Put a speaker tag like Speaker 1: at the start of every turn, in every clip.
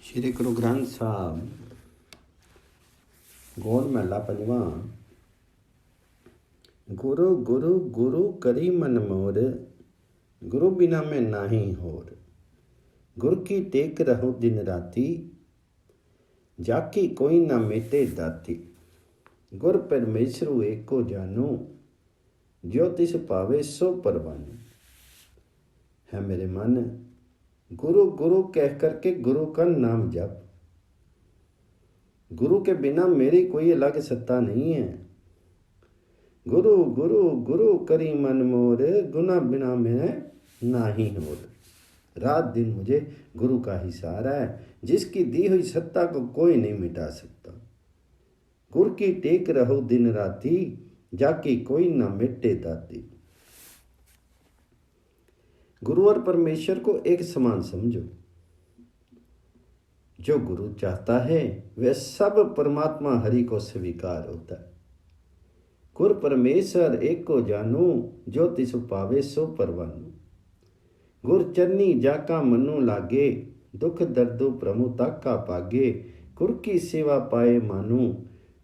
Speaker 1: श्री गुरु ग्रंथ साहब गौड़ महला पंजवा। गुरु गुरु गुरु करी मन मोर, गुरु बिना मैं नाही होर। गुर की टेक रहो दिन राती, जाकी कोई ना मेटे दाती। गुर परमेश्वरु एको जानू, जो तिस पावे सो परवानू। है मेरे मन, गुरु गुरु कह करके गुरु का नाम जप। गुरु के बिना मेरी कोई अलग सत्ता नहीं है। गुरु गुरु गुरु करी मन मोर, गुना बिना मैं नाही होर। रात दिन मुझे गुरु का ही सहारा है, जिसकी दी हुई सत्ता को कोई नहीं मिटा सकता। गुर की टेक रहो दिन राती, जाकी कोई ना मिटे दाती। गुरु और परमेश्वर को एक समान समझो। जो गुरु चाहता है वह सब परमात्मा हरि को स्वीकार होता है। गुर परमेश्वर एक को जानू, जो तिस पावे सो परवानू। गुर चरनी जाका मनु लागे, दुख दर्दु प्रभु ताका पागे। गुर की सेवा पाए मानू,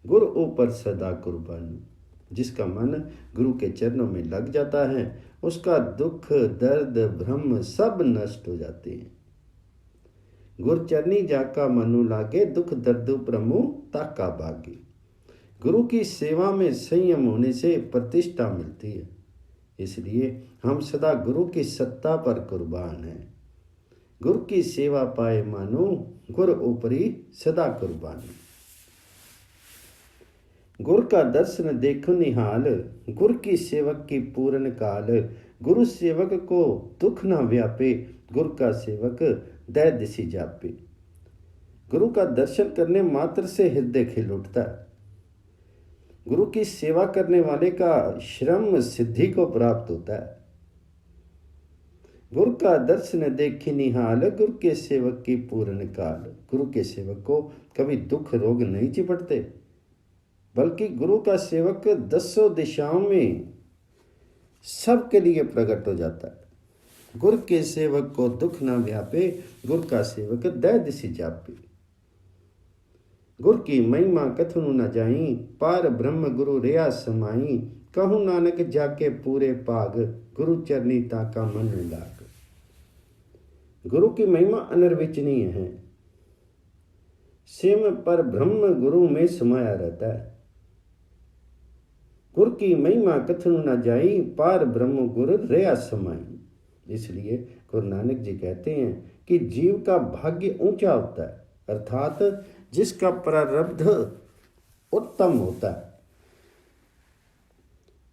Speaker 1: गुर ऊपर सदा कुर्बानू। जिसका मन गुरु के चरणों में लग जाता है, उसका दुख दर्द भ्रम सब नष्ट हो जाते हैं। गुर चरनी जाका मनु लागे, दुख दर्द प्रभु ताका भागे। गुरु की सेवा में संयम होने से प्रतिष्ठा मिलती है, इसलिए हम सदा गुरु की सत्ता पर कुर्बान हैं। गुरु की सेवा पाए मानो, गुर ऊपरी सदा कुर्बान। गुर का दर्शन देखो निहाल, गुर की सेवक की पूर्ण काल। गुरु सेवक को दुख न व्यापे, गुरु का सेवक दय दिशि जापे। गुरु का दर्शन करने मात्र से हृदय खिल उठता है। गुरु की सेवा करने वाले का श्रम सिद्धि को प्राप्त होता है। गुरु का दर्शन देखी निहाल, गुरु के सेवक की पूर्ण काल। गुरु के सेवक को कभी दुख रोग नहीं चिपटते, बल्कि गुरु का सेवक दसों दिशाओं में सबके लिए प्रकट हो जाता है। गुरु के सेवक को दुख न व्यापे, गुरु का सेवक दय दिशि जापे। गुरु की महिमा कथनु न जाई, पार ब्रह्म गुरु रिया समाई। कहूँ नानक जाके पूरे पाग, गुरु चरनी ताका मन लाग। गुरु की महिमा अनिर्वचनीय है। सिम पर ब्रह्म गुरु में समाया रहता है। गुरु की महिमा कथनु न जाई, पार ब्रह्म गुरु रिया समाई। इसलिए गुरु नानक जी कहते हैं कि जीव का भाग्य ऊंचा होता है, अर्थात जिसका प्रारब्ध उत्तम होता है,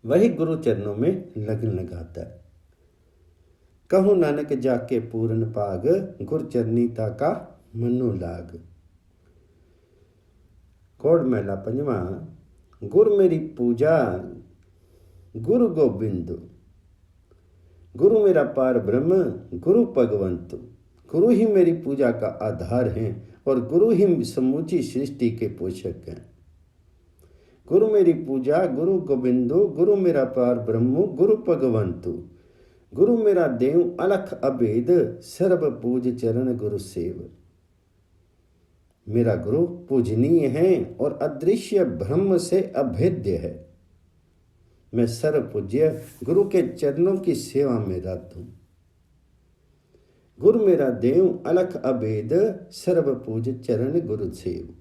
Speaker 1: वही गुरु चरणों में लगन लगाता है। कहूँ नानक जाके पूर्ण पाग, गुर चरनी ताका मनु लाग। गौड़ महला पंजवा। गुर मेरी पूजा गुरु गोबिंद, गुरु मेरा पार ब्रह्म गुरु भगवंत। गुरु ही मेरी पूजा का आधार हैं और गुरु ही समूची सृष्टि के पोषक हैं। गुरु मेरी पूजा गुरु गोबिंदो, गुरु मेरा पार ब्रह्म गुरु भगवंतु। गुरु मेरा देव अलख अभेद, सर्व पूज चरण गुरु सेव। मेरा गुरु पूजनीय है और अदृश्य ब्रह्म से अभेद्य है। मैं सर्व पूज्य गुरु के चरणों की सेवा में रत हूं। गुरु मेरा देव अलख अभेद, सर्व पूज चरण गुरु सेव।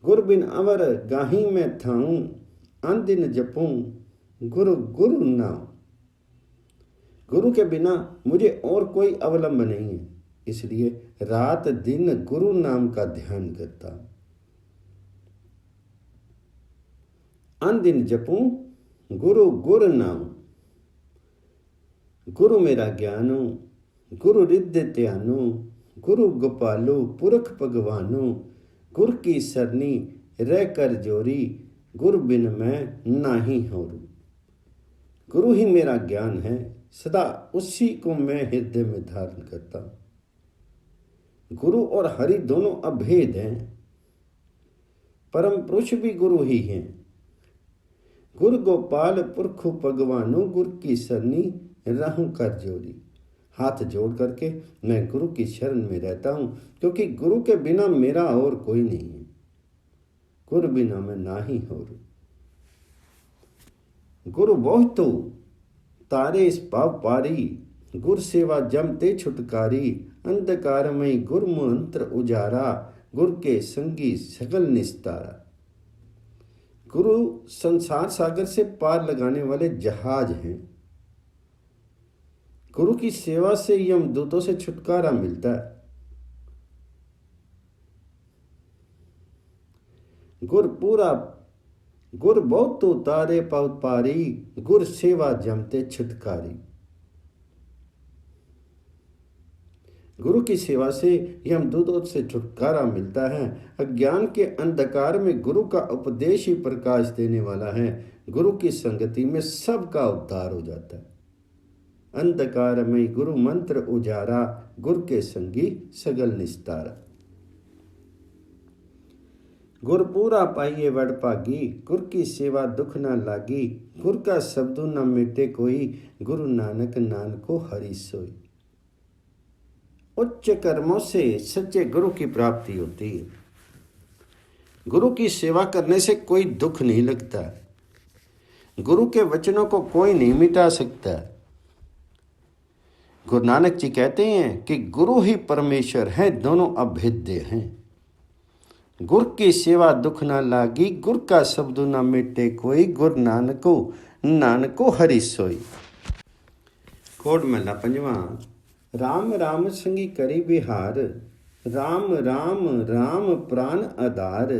Speaker 1: गुरु बिन अवर गाही मैं थाऊं, अन दिन जपूं गुरु गुरु नाम। गुरु के बिना मुझे और कोई अवलंब नहीं है, इसलिए रात दिन गुरु नाम का ध्यान करता। अन दिन जपूं गुरु गुरु नाम। गुरु मेरा ज्ञानु, गुरु रिद्ध त्यानु। गुरु गोपालु पुरख भगवानु। गुरु की सरनी रह कर जोरी, गुरु बिन मैं नाही होरू। गुरु ही मेरा ज्ञान है, सदा उसी को मैं हृदय में धारण करता हूं। गुरु और हरि दोनों अभेद हैं। परम पुरुष भी गुरु ही हैं। गुरु गोपाल पुरखु भगवानु, गुरु की सरनी रहूं कर जोरी। हाथ जोड़ करके मैं गुरु की शरण में रहता हूँ, क्योंकि गुरु के बिना मेरा और कोई नहीं है। गुरु बिना मैं ना ही हो। गुरु बहुत तारे इस पाव पारी, गुर सेवा जमते छुटकारी। अंधकारमय गुरु मंत्र उजारा, गुरु के संगी सगल निस्तारा। गुरु संसार सागर से पार लगाने वाले जहाज हैं। गुरु की सेवा से यमदूतों से छुटकारा मिलता है। गुर बहुत तारे पव पारी, गुर सेवा जमते छुटकारी। गुरु की सेवा से यमदूतों से छुटकारा मिलता है। अज्ञान के अंधकार में गुरु का उपदेश ही प्रकाश देने वाला है। गुरु की संगति में सबका उद्धार हो जाता है। अंधकार में गुरु मंत्र उजारा, गुरु के संगी सगल निस्तारा। गुर पूरा पाइए वड भागी, गुर की सेवा दुख न लागी। गुर का शब्दों न मिटे कोई, गुरु नानक नानको हरि सोई। उच्च कर्मों से सच्चे गुरु की प्राप्ति होती है। गुरु की सेवा करने से कोई दुख नहीं लगता। गुरु के वचनों को कोई नहीं मिटा सकता। गुरु नानक जी कहते हैं कि गुरु ही परमेश्वर है, दोनों अभेद्य हैं। गुर की सेवा दुख न लागी, गुर का शब्द न मिटे कोई। गुर नानको हरि सोई। कोड महला पंजवा। राम राम संगी करी बिहार, राम राम राम प्राण आधार।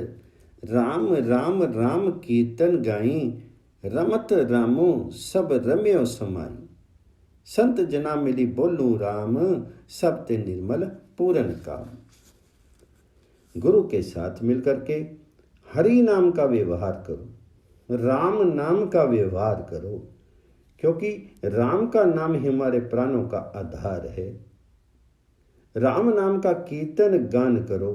Speaker 1: राम राम राम कीर्तन गाई, रमत रामो सब रम्यो समाई। संत जना मिली बोलू राम, सब ते निर्मल पूरन काम। गुरु के साथ मिलकर के हरि नाम का व्यवहार करो, राम नाम का व्यवहार करो, क्योंकि राम का नाम ही हमारे प्राणों का आधार है। राम नाम का कीर्तन गान करो,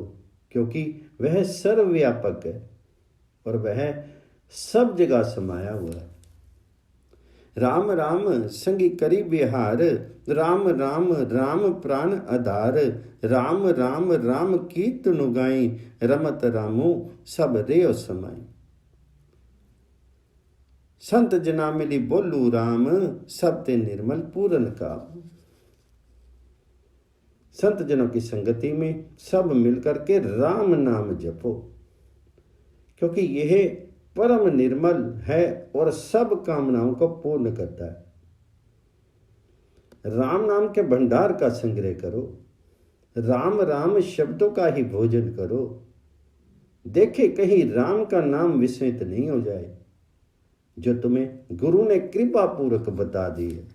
Speaker 1: क्योंकि वह सर्वव्यापक है और वह सब जगह समाया हुआ है। राम राम संगी करी बिहार, राम राम राम प्राण आधार। राम राम राम कीर्तन गाई, रमत रामो सब रेव समाई। संत जना मिली बोलू राम, सब ते निर्मल पूरन काम। संत जनों की संगति में सब मिलकर के राम नाम जपो, क्योंकि यह परम निर्मल है और सब कामनाओं को पूर्ण करता है। राम नाम के भंडार का संग्रह करो, राम राम शब्दों का ही भोजन करो। देखे कहीं राम का नाम विस्मृत नहीं हो जाए, जो तुम्हें गुरु ने कृपा पूर्वक बता दी है।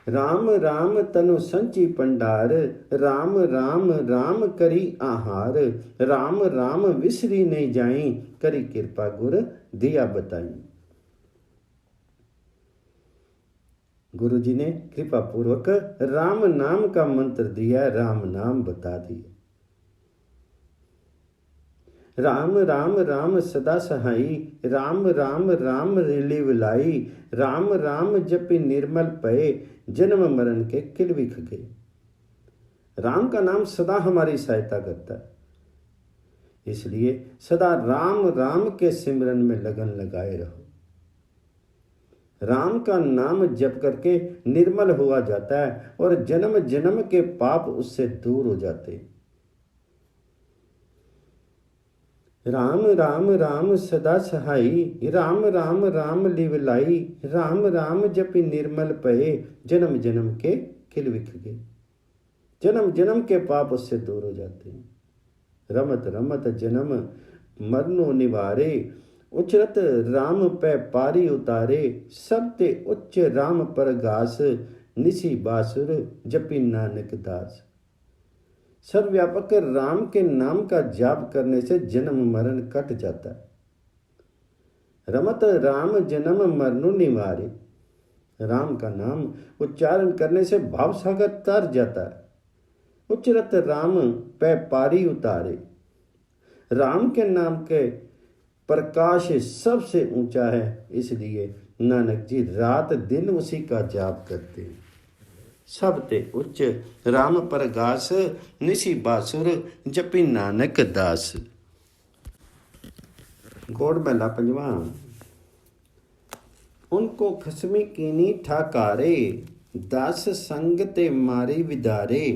Speaker 1: राम राम तनु संची पंडार, राम राम राम करी आहार। राम राम विसरी नहीं जाई, करी कृपा गुर दिया बताई। गुरु जी ने कृपा पूर्वक राम नाम का मंत्र दिया, राम नाम बता दिया। राम राम राम सदा सहाई, राम राम राम रिली विलाई। राम राम जपि निर्मल पए, जन्म मरण के किल विख गए। राम का नाम सदा हमारी सहायता करता है, इसलिए सदा राम राम के सिमरन में लगन लगाए रहो। राम का नाम जप करके निर्मल हुआ जाता है और जन्म जन्म के पाप उससे दूर हो जाते हैं। राम राम राम सदा सहाई, राम राम राम लिवलाई। राम राम जपि निर्मल पए, जन्म जन्म के खिल विख गए। जन्म जन्म के पाप उससे दूर हो जाते हैं। रमत रमत जन्म मरनो निवारे, उचरत राम पै पारी उतारे। सब ते उच्च राम पर घास, निसी बासुर जपि नानक दास। सर्वव्यापक राम के नाम का जाप करने से जन्म मरण कट जाता है। रमत राम जन्म मरनु निवारे। राम का नाम उच्चारण करने से भाव सागर तर जाता है। उच्चरत राम पै पारी उतारे। राम के नाम के प्रकाश सबसे ऊंचा है, इसलिए नानक जी रात दिन उसी का जाप करते हैं। सब ते उच्च राम परगास, निसी बासुर जपी नानक दास। गौड़ महला पंजवा। उनको खसमी कीनी ठाकारे, दास संग ते मारी विदारे।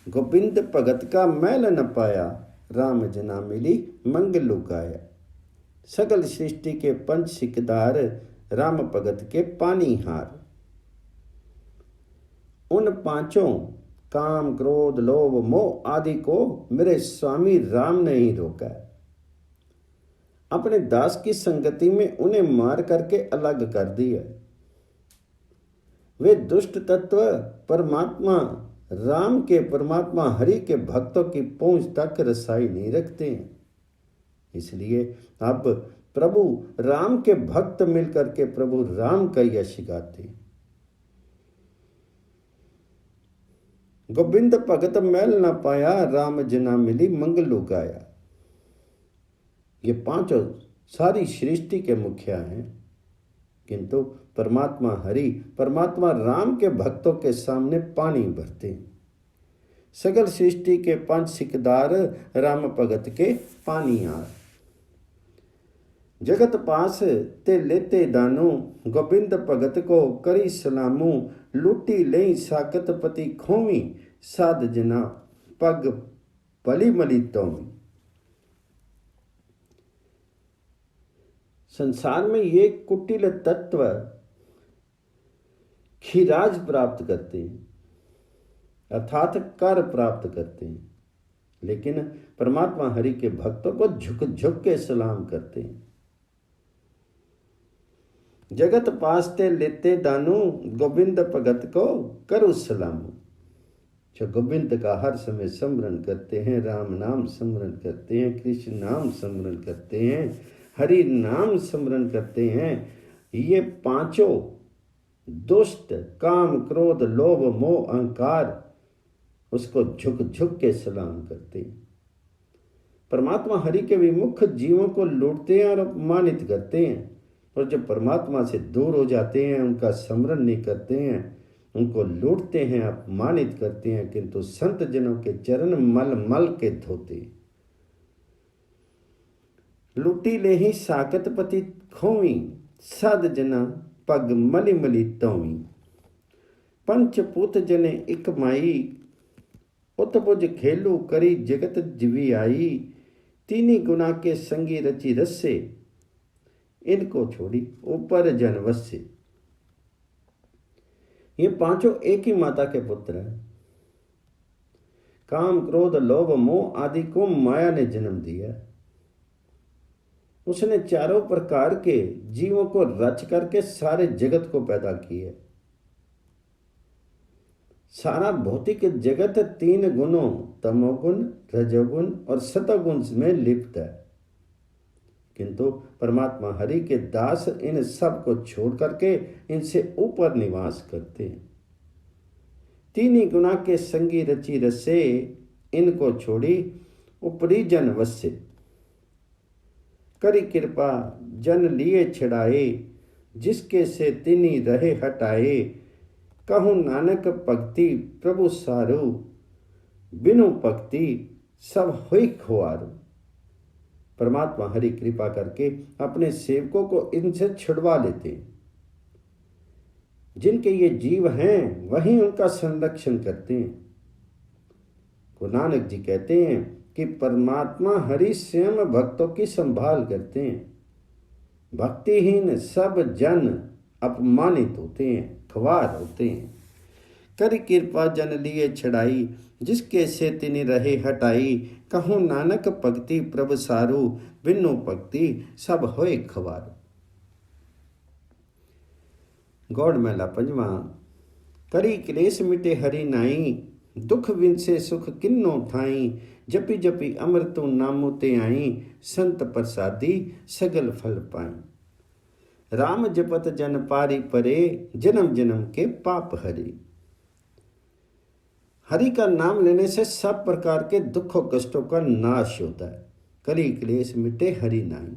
Speaker 1: गोबिंद भगत का मैल न पाया, राम जना मिली मंगल लुकाया। सगल सृष्टि के पंच सिकदार, राम भगत के पानी हार। उन पांचों काम क्रोध लोभ मोह आदि को मेरे स्वामी राम ने ही रोका। अपने दास की संगति में उन्हें मार करके अलग कर दिया। वे दुष्ट तत्व परमात्मा राम के परमात्मा हरि के भक्तों की पहुंच तक रसाई नहीं रखते हैं। इसलिए अब प्रभु राम के भक्त मिलकर के प्रभु राम का यश गाते हैं। गोबिंद भगत मैल न पाया, राम जना मिली मंगल गाया। ये पांचों सारी सृष्टि के मुखिया हैं, किंतु परमात्मा हरि परमात्मा राम के भक्तों के सामने पानी भरते हैं। सगल सृष्टि के पंच सिकदार, राम भगत के पानी आर। जगत पास ते लेते दानू, गोबिंद भगत को करी सलामू। लूटी ले साकत पति खोवी, साध जना पग भली मली तोमी। संसार में ये कुटिल तत्व खिराज प्राप्त करते हैं, अर्थात कर प्राप्त करते हैं, लेकिन परमात्मा हरि के भक्तों को झुक झुक के सलाम करते हैं। जगत पासते लेते दानू, गोविंद भगत को करो सलामू। जो गोविंद का हर समय स्मरण करते हैं, राम नाम स्मरण करते हैं, कृष्ण नाम स्मरण करते हैं, हरि नाम स्मरण करते हैं, ये पांचों दुष्ट काम क्रोध लोभ मोह अहंकार उसको झुक झुक के सलाम करते हैं। परमात्मा हरि के विमुख जीवों को लूटते हैं और अपमानित करते हैं, और जब परमात्मा से दूर हो जाते हैं, उनका स्मरण नहीं करते हैं, उनको लूटते हैं, अपमानित करते हैं, किंतु संत जनों के चरण मल मल के धोते। लूटी ले ही साकत पति खोवी, साध जना पग मली मली तोवी। पंचपूत जने इक माई, उतबुज खेलू करी जगत जीवी आई। तीनी गुना के संगी रची रस्से, इनको छोड़ी ऊपर जन वस्से। ये पांचों एक ही माता के पुत्र हैं। काम क्रोध लोभ मोह आदि को माया ने जन्म दिया। उसने चारों प्रकार के जीवों को रच करके सारे जगत को पैदा किया। सारा भौतिक जगत तीन गुणों तमोगुण रजोगुण और सतोगुण में लिप्त है, किंतु परमात्मा हरि के दास इन सब को छोड़ करके इनसे ऊपर निवास करते हैं। तीन ही गुना के संगी रची रसे, इनको छोड़ी ऊपरी जन वसे। करी कृपा जन लिए छड़ाए, जिसके से तिनी रहे हटाए। कहूँ नानक भक्ति प्रभु सारू, बिनु भक्ति सब हुई खुआरू। परमात्मा हरि कृपा करके अपने सेवकों को इनसे छुड़वा लेते हैं। जिनके ये जीव हैं वही उनका संरक्षण करते हैं। गुरु नानक जी कहते हैं कि परमात्मा हरि स्वयं भक्तों की संभाल करते हैं। भक्तिहीन सब जन अपमानित होते हैं, ख्वार होते हैं। कर कृपा जन लिए छड़ाई, जिसके से तिनि रहे हटाई। कहूँ नानक भक्ति प्रभु सारू, बिनु भक्ति सब होए खवारू। गौड़ महला पंजवा। करी क्लेश मिटे हरि नाई, दुख विनसे सुख किन्नो ठाई। जपी जपी अमृतु नामो ते आई, संत प्रसादी सगल फल पाई। राम जपत जन पारी परे, जन्म जन्म के पाप हरे। हरि का नाम लेने से सब प्रकार के दुखों कष्टों का नाश होता है। कली क्लेश मिटे हरि नाई।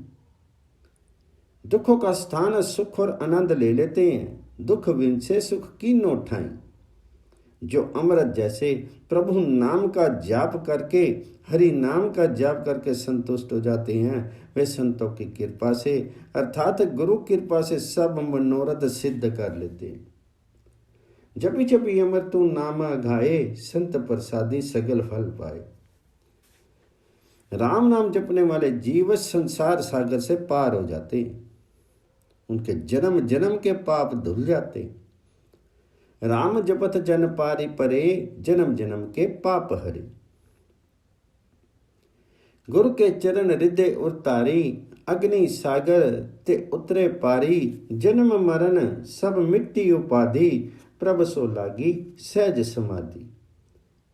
Speaker 1: दुखों का स्थान सुख और आनंद ले लेते हैं। दुख विन से सुख कीनो ठाई। जो अमृत जैसे प्रभु नाम का जाप करके, हरि नाम का जाप करके संतुष्ट हो जाते हैं, वे संतों की कृपा से अर्थात गुरु कृपा से सब मनोरथ सिद्ध कर लेते हैं। जपी जपी अमर तू नामा गाए, संत प्रसादी सगल फल पाए। राम नाम जपने वाले जीव संसार सागर से पार हो जाते हैं, उनके जन्म जन्म के पाप धुल जाते हैं। राम जपत जन पारी परे, जन्म जन्म के पाप हरे। गुरु के चरण हृदय उतारी, अग्नि सागर ते उतरे पारी। जन्म मरण सब मिट्टी उपाधि, प्रभ सो लागी सहज समाधि।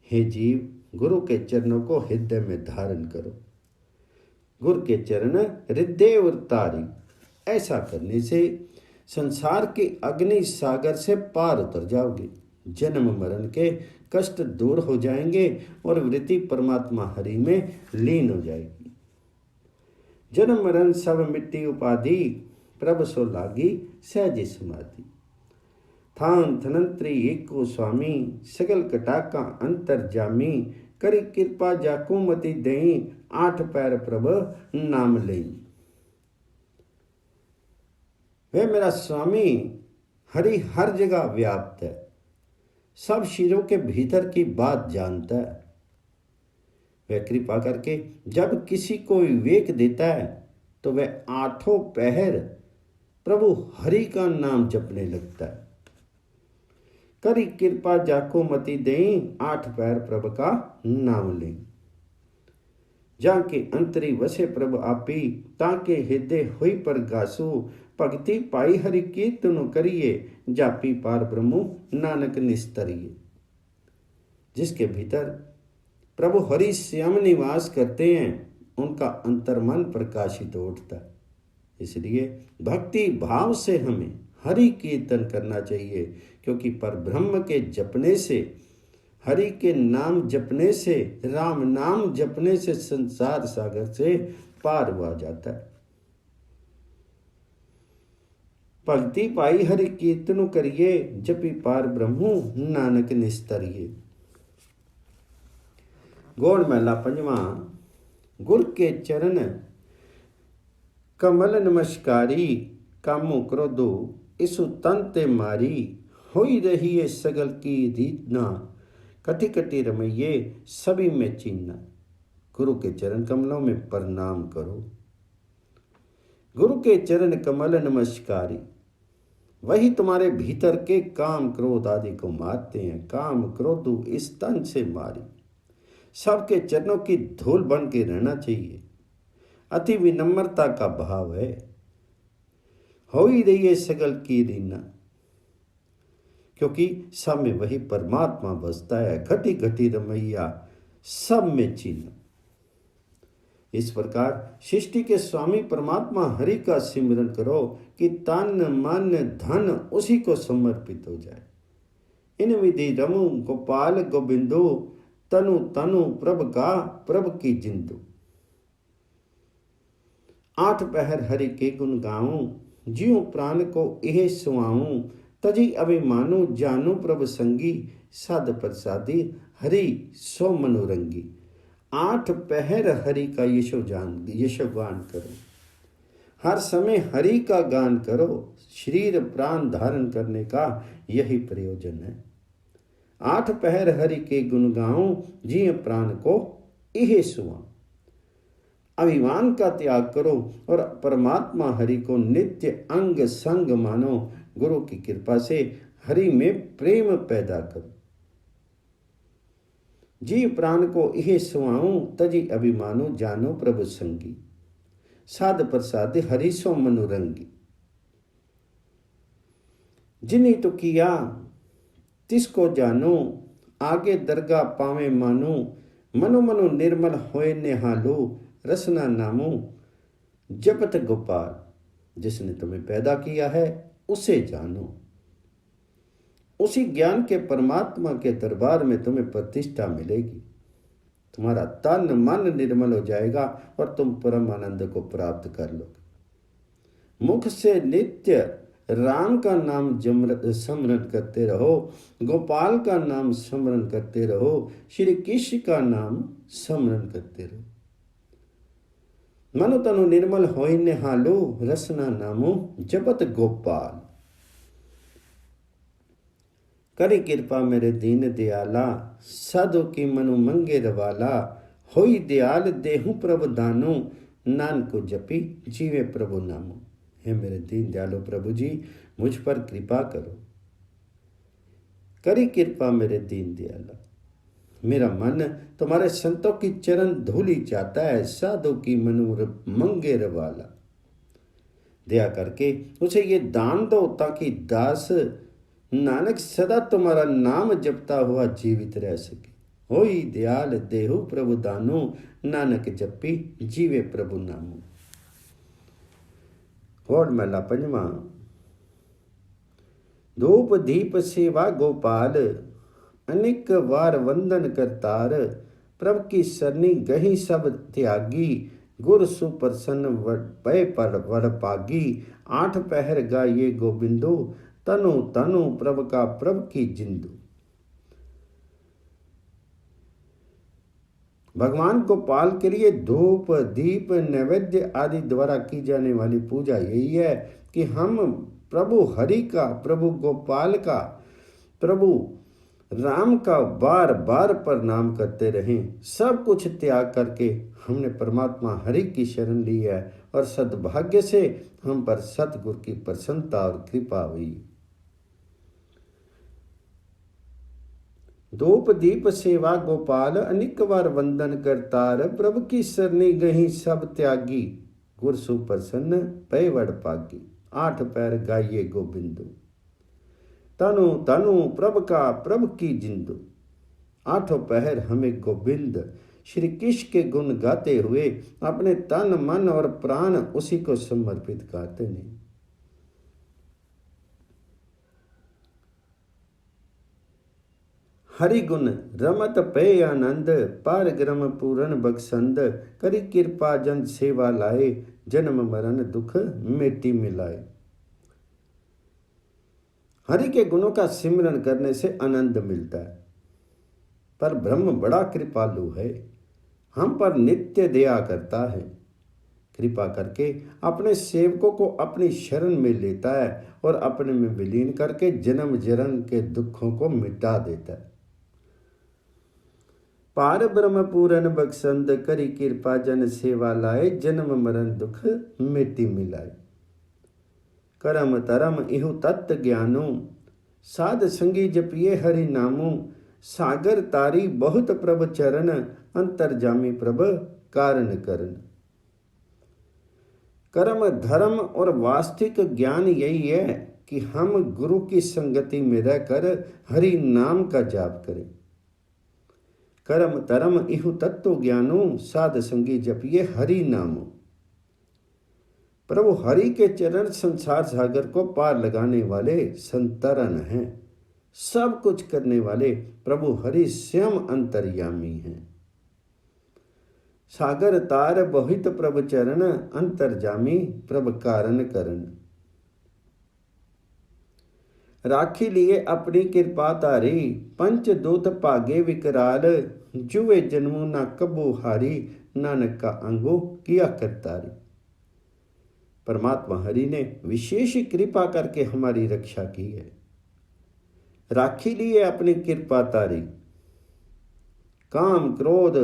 Speaker 1: हे जीव, गुरु के चरणों को हृदय में धारण करो। गुरु के चरण हृदय उतारी, ऐसा करने से संसार के अग्नि सागर से पार उतर जाओगे। जन्म मरण के कष्ट दूर हो जाएंगे और वृत्ति परमात्मा हरि में लीन हो जाएगी। जन्म मरण सब मिट्टी उपाधि, प्रभ सो लागी सहज समाधि। थान धनंतरी एको स्वामी, सगल कटाका अंतर जामी। करी कृपा जाको मति दई, आठ पैर प्रभ नाम लई। वे मेरा स्वामी हरि हर जगह व्याप्त है, सब शिरों के भीतर की बात जानता है। वह कृपा करके जब किसी को विवेक देता है तो वह आठों पहर प्रभु हरि का नाम जपने लगता है। करी कृपा जाको मति देई, आठ पैर प्रभु का नाम लें। जाके अंतरी वसे प्रभु आपी, ताके हृदय हुई पर गासु। भक्ति पाई हरि कीर्तन करिए, जापी पार ब्रह्मु नानक निस्तरिए। जिसके भीतर प्रभु हरि श्याम निवास करते हैं, उनका अंतर्मन प्रकाशित उठता है। इसलिए भक्ति भाव से हमें हरि कीर्तन करना चाहिए, क्योंकि पर ब्रह्म के जपने से, हरि के नाम जपने से, राम नाम जपने से संसार सागर से पार हुआ जाता है। भक्ति पाई हरि कीर्तन करिए, जपी पार ब्रह्मु नानक निस्तरिए। गौड़ महला पंजवा। गुर के चरण कमल नमस्कारी, कामो क्रोधो इसु तन ते मारी। होई रही है सगल की रीतना, कटी कटी रमैये सभी में चीना। गुरु के चरण कमलों में प्रणाम करो। गुरु के चरण कमल नमस्कारी, वही तुम्हारे भीतर के काम क्रोध आदि को मारते हैं। काम क्रोध इस तन से मारी। सबके चरणों की धूल बन के रहना चाहिए। अति विनम्रता का भाव है। हो ही रही है सगल की रीना, क्योंकि सब में वही परमात्मा बसता है। घटी घटी रमैया सब में चिन्ह। इस प्रकार सृष्टि के स्वामी परमात्मा हरि का सिमरन करो कि तन मन धन उसी को समर्पित हो जाए। इन विधि रमु गोपाल गोविंदो, तनु तनु प्रभ का प्रभ की जिंदु। आठ पहर हरि के गुण गाऊं, जियो प्राण को यह सुआऊं। तजी अभिमानु जानु प्रभ संगी, साध प्रसादी हरि सो मनोरंगी। आठ पहर हरि का यशोगान करो। हर समय हरि का गान करो। शरीर प्राण धारण करने का यही प्रयोजन है। आठ पहर हरि के गुण गाऊं, जिये प्राण को यह सुआऊं। अभिमान का त्याग करो और परमात्मा हरि को नित्य अंग संग मानो। गुरु की कृपा से हरि में प्रेम पैदा करो। जी प्राण को यह सुआऊं, तजी अभिमानो जानो प्रभु संगी। साध प्रसाद हरि सो मनोरंगी। जिन्हीं तो किया तिसको जानो, आगे दरगाह पावे मानो। मनो मनो निर्मल होए निहालो, रसना नामो जपत गोपाल। जिसने तुम्हें पैदा किया है उसे जानो। उसी ज्ञान के परमात्मा के दरबार में तुम्हें प्रतिष्ठा मिलेगी। तुम्हारा तन मन निर्मल हो जाएगा और तुम परम आनंद को प्राप्त कर लोगे। मुख से नित्य राम का नाम स्मरण करते रहो, गोपाल का नाम स्मरण करते रहो, श्री कृष्ण का नाम स्मरण करते रहो। मनु तनु निर्मल होई निहालो, रसना नामो जपत गोपाल। करी कृपा मेरे दीन दयाला, साधु की मनु मंगे रवाला। होई दयाल देहु प्रभु दानो, नानको जपी जीवे प्रभु नामो। हे मेरे दीन दयालु प्रभु जी, मुझ पर कृपा करो। करी कृपा मेरे दीन दयाला, मेरा मन तुम्हारे संतों की चरण धूली चाहता है, साधु की मनु मंगे रवाला। दया करके उसे ये दान दो ताकि दास नानक सदा तुम्हारा नाम जपता हुआ जीवित रह सके। होई दयाल देहु प्रभु दानो, नानक जपी जीवे प्रभु नामो। होड़ महला पंजवा। धूप दीप सेवा गोपाल, अनेक वार वंदन करतार। प्रभु की सरनी गही सब त्यागी, गुर सुप्रसन्न पय पर वड़ पागी। 8 पहर गाये गोबिंदो, तनु तनु प्रभु का प्रभु की जिंदु। भगवान गोपाल के लिए धूप दीप नैवेद्य आदि द्वारा की जाने वाली पूजा यही है कि हम प्रभु हरि का, प्रभु गोपाल का, प्रभु राम का बार बार प्रणाम करते रहें। सब कुछ त्याग करके हमने परमात्मा हरि की शरण ली है और सद्भाग्य से हम पर सतगुरु की प्रसन्नता और कृपा हुई। धूप दीप सेवा गोपाल, अनेक बार वंदन करतार। प्रभु की सरनी गही सब त्यागी, गुर सुप्रसन्न पय वड़ पागी। 8 पैर गाइये गोबिंदु, तनु तनु प्रभु का प्रभु की जिंदु। 8 पहर हमें गोविंद श्री कृष्ण के गुण गाते हुए अपने तन मन और प्राण उसी को समर्पित करते नहीं। हरि गुण रमत पे आनंद, पार ग्रम पूरन बख्संद। करी कृपा जन सेवा लाए, जन्म मरण दुख मेटी मिलाए। हरि के गुणों का सिमरन करने से आनंद मिलता है, पर ब्रह्म बड़ा कृपालु है, हम पर नित्य दया करता है। कृपा करके अपने सेवकों को अपनी शरण में लेता है और अपने में विलीन करके जन्म जन्म के दुखों को मिटा देता है। पार ब्रह्म पूरन बख्संद, करी कृपा जन सेवा लाए। जन्म मरण दुख मिट्टी मिलाए। करम तरम इहु तत्त ज्ञानो, साध संगी जपिए हरि नामो। सागर तारी बहुत प्रभ चरण, अंतर्जामी प्रभ कारण करन। कर्म धर्म और वास्तविक ज्ञान यही है कि हम गुरु की संगति में रहकर हरि नाम का जाप करें। कर्म तरम इहु तत्व ज्ञानो, साध संगी जपिए हरि नामो। प्रभु हरि के चरण संसार सागर को पार लगाने वाले संतरण हैं। सब कुछ करने वाले प्रभु हरि स्वयं अंतर्यामी हैं। सागर तार बहुत प्रभु चरण, अंतर्जामी प्रभु कारण करन। राखी लिए अपनी कृपा तारी, पंच दूत भागे विकराल। जुए जन्मों ना कबू हारी, नानक का अंगो किया करतारी। परमात्मा हरि ने विशेष कृपा करके हमारी रक्षा की है। राखी लिए अपनी कृपा तारी, काम क्रोध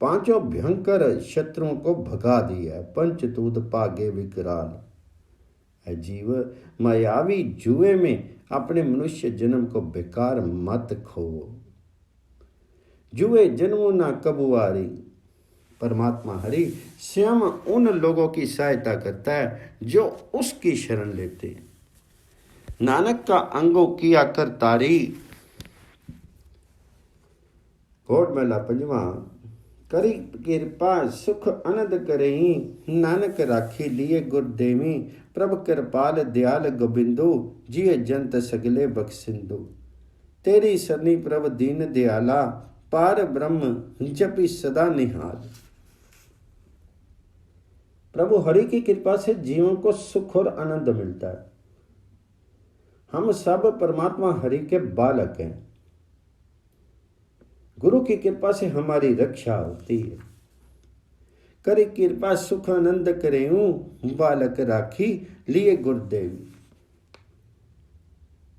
Speaker 1: पांचों भयंकर शत्रुओं को भगा दिया। पंचदूत भागे विकराल। है जीव, मायावी जुए में अपने मनुष्य जन्म को बेकार मत खो। जुए जन्मों ना कबुआरी। परमात्मा हरि स्वयं उन लोगों की सहायता करता है जो उसकी शरण लेते हैं। नानक का अंगो किया कर तारी। घोड़ मेला पंजवा। करी कृपा सुख आनंद करही, नानक राखी लिए गुरदेवी। प्रभ कृपाल दयाल गोबिंदो, जिय जंत सगले बख्शिंदो। तेरी सरनी प्रभ दीन दयाला, पार ब्रह्म जपि सदा निहाल। प्रभु हरि की कृपा से जीवों को सुख और आनंद मिलता है। हम सब परमात्मा हरि के बालक हैं। गुरु की कृपा से हमारी रक्षा होती है। करी कृपा सुख आनंद करेऊं, बालक राखी लिए गुरुदेव।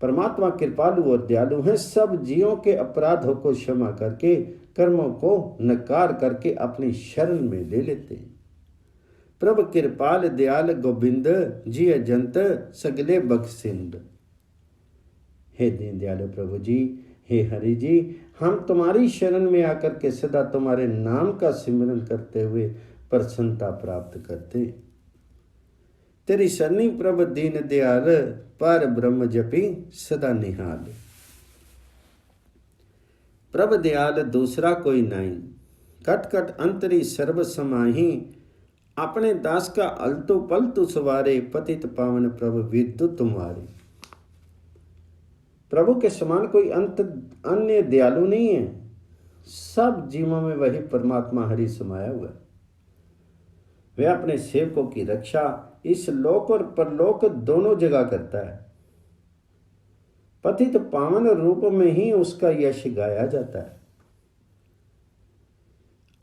Speaker 1: परमात्मा कृपालु और दयालु हैं। सब जीवों के अपराधों को क्षमा करके, कर्मों को नकार करके अपनी शरण में ले लेते हैं। प्रभु कृपाल दयाल गोविंद, जिय जंत सगले बख्शिंद। हे दीन दयालु प्रभु जी, हे हरि जी, हम तुम्हारी शरण में आकर के सदा तुम्हारे नाम का सिमरन करते हुए प्रसन्नता प्राप्त करते। तेरी शरणी प्रभु दीन दयाल, पर ब्रह्म जपी सदा निहाल। प्रभु दयाल दूसरा कोई नहीं, कट कट अंतरी सर्व समाही। अपने दास का अलतु पलतु सवारे, पतित पावन प्रभु विद्युत तुम्हारे। प्रभु के समान कोई अन्य दयालु नहीं है। सब जीवों में वही परमात्मा हरि समाया हुआ है। वह अपने सेवकों की रक्षा इस लोक और परलोक दोनों जगह करता है। पतित पावन रूप में ही उसका यश गाया जाता है।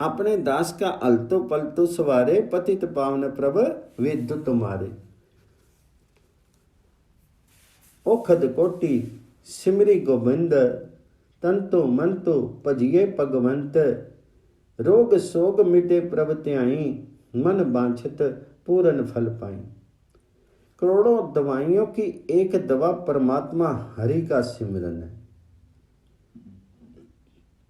Speaker 1: अपने दास का अलतु पलतु सवारे, पतित पावन प्रभु विद्युत तुम्हारे। ओखद कोटि सिमरी गोविंद, तंतु मंतु भजिए भगवंत। रोग सोग मिटे प्रभ त्याई, मन बांछित पूरन फल पाई। करोड़ों दवाइयों की एक दवा परमात्मा हरि का सिमरन है।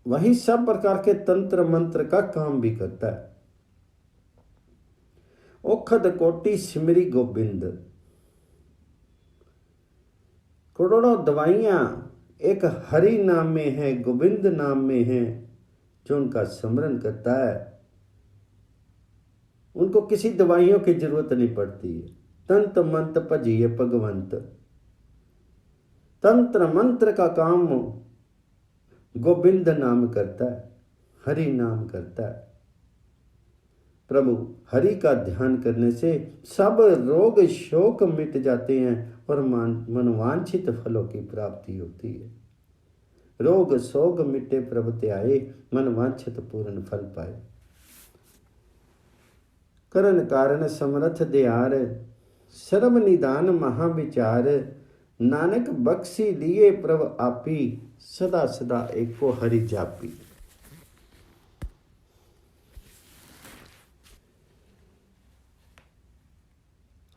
Speaker 1: वही सब प्रकार के तंत्र मंत्र का काम भी करता है। ओखद कोटि सिमरी गोविंद। करोड़ों दवाइयां एक हरि नाम में है, गोविंद नाम में है। जो उनका स्मरण करता है उनको किसी दवाइयों की जरूरत नहीं पड़ती है। तंत्र मंत्र भजिए भगवंत। तंत्र मंत्र का काम गोविंद नाम करता है, हरि नाम करता है। प्रभु हरि का ध्यान करने से सब रोग शोक मिट जाते हैं और मनवांछित फलों की प्राप्ति होती है। रोग सोग मिटे प्रभु त्याए, मनवांछित पूर्ण फल पाए। करन कारण समर्थ दयार, सर्व निदान महाविचार। नानक बख्शी लिए प्रभु आपी, सदा सदा एको हरि जापी।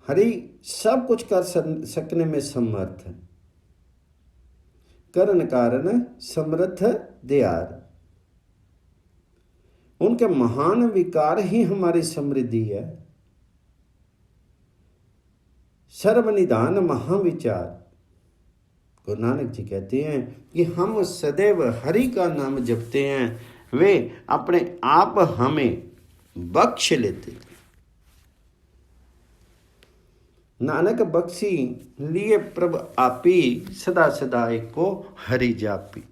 Speaker 1: हरि सब कुछ कर सकने में समर्थ है। करन कारण समर्थ दयार। उनके महान विकार ही हमारी समृद्धि है। सर्वनिधान महाविचार। गुरु नानक जी कहते हैं कि हम सदैव हरि का नाम जपते हैं, वे अपने आप हमें बख्श लेते। नानक बख्शी लिए प्रभु आपी, सदा सदा एको हरि जापी।